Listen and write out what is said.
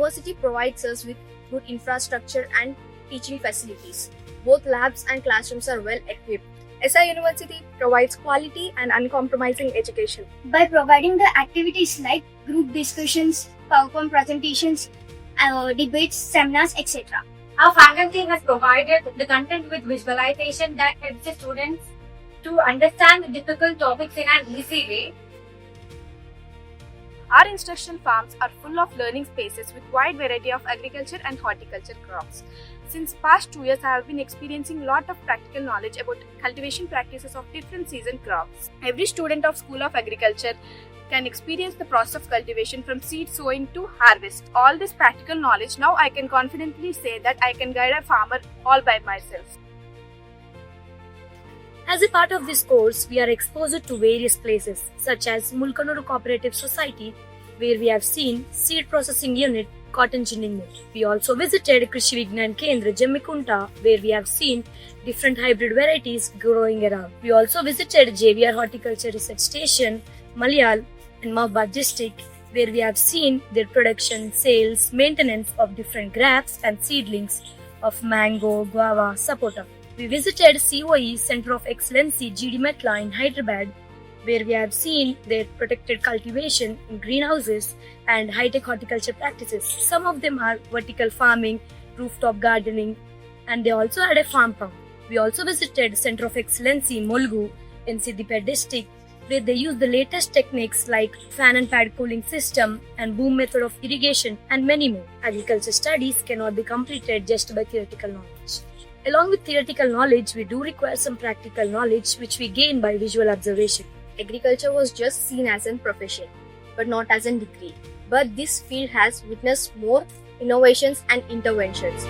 university provides us with good infrastructure and teaching facilities. Both labs and classrooms are well equipped. SI University provides quality and uncompromising education. By providing the activities like group discussions, PowerPoint presentations, debates, seminars, etc. Our faculty has provided the content with visualization that helps the students to understand the difficult topics in an easy way. Our instructional farms are full of learning spaces with wide variety of agriculture and horticulture crops. Since past 2 years, I have been experiencing lot of practical knowledge about cultivation practices of different season crops. Every student of School of Agriculture can experience the process of cultivation from seed sowing to harvest. All this practical knowledge, now I can confidently say that I can guide a farmer all by myself. As a part of this course, we are exposed to various places such as Mulkanuru Cooperative Society, where we have seen seed processing unit, cotton ginning mill. We also visited Krishi Vigyan Kendras, Jemmikunta, where we have seen different hybrid varieties growing around. We also visited JVR Horticulture Research Station, Malayal and Mahbubad district, where we have seen their production, sales, maintenance of different grapes and seedlings of mango, guava, sapota. We visited COE Center of Excellency GD Metla in Hyderabad, where we have seen their protected cultivation in greenhouses and high-tech horticulture practices. Some of them are vertical farming, rooftop gardening, and they also had a farm pump. We also visited Center of Excellency Mulgu in Siddipet district, where they use the latest techniques like fan and pad cooling system and boom method of irrigation and many more. Agriculture studies cannot be completed just by theoretical knowledge. Along with theoretical knowledge, we do require some practical knowledge which we gain by visual observation. Agriculture was just seen as a profession, but not as a degree. But this field has witnessed more innovations and interventions.